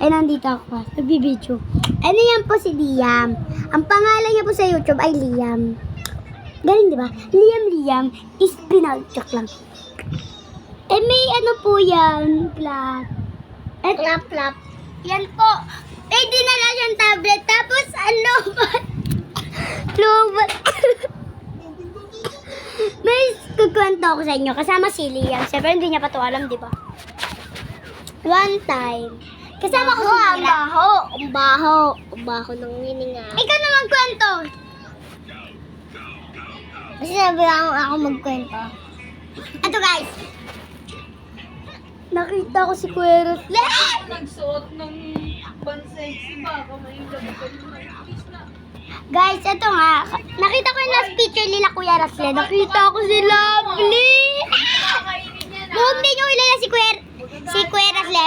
Eh, nandito ako. Nagbibideo. Ano yan po si Liam. Ang pangalan niya po sa YouTube ay Liam. Galing, di ba? Liam is pinag-check lang. Eh, may ano po yan. Clap. Yan po. Eh, dinala siyang tablet. Tapos, ano ba? Lobat. May kukwento ako sa inyo. Kasama si Liam. Siyempre, hindi niya pa ito alam, di ba? One time. Kasama ko si Mira. Ang baho ng hininga. Ikaw na magkwento. Kasi sabi ako magkwento. Ito guys. Nakita ko si Kuya Ruth. Nagsuot ng pansexy baka may labakan na. Guys, ito nga. Nakita ko yung last picture nila Kuya Rasle. Nakita ko si Lovely. Kung hindi nyo kilala si Kuya Rasle,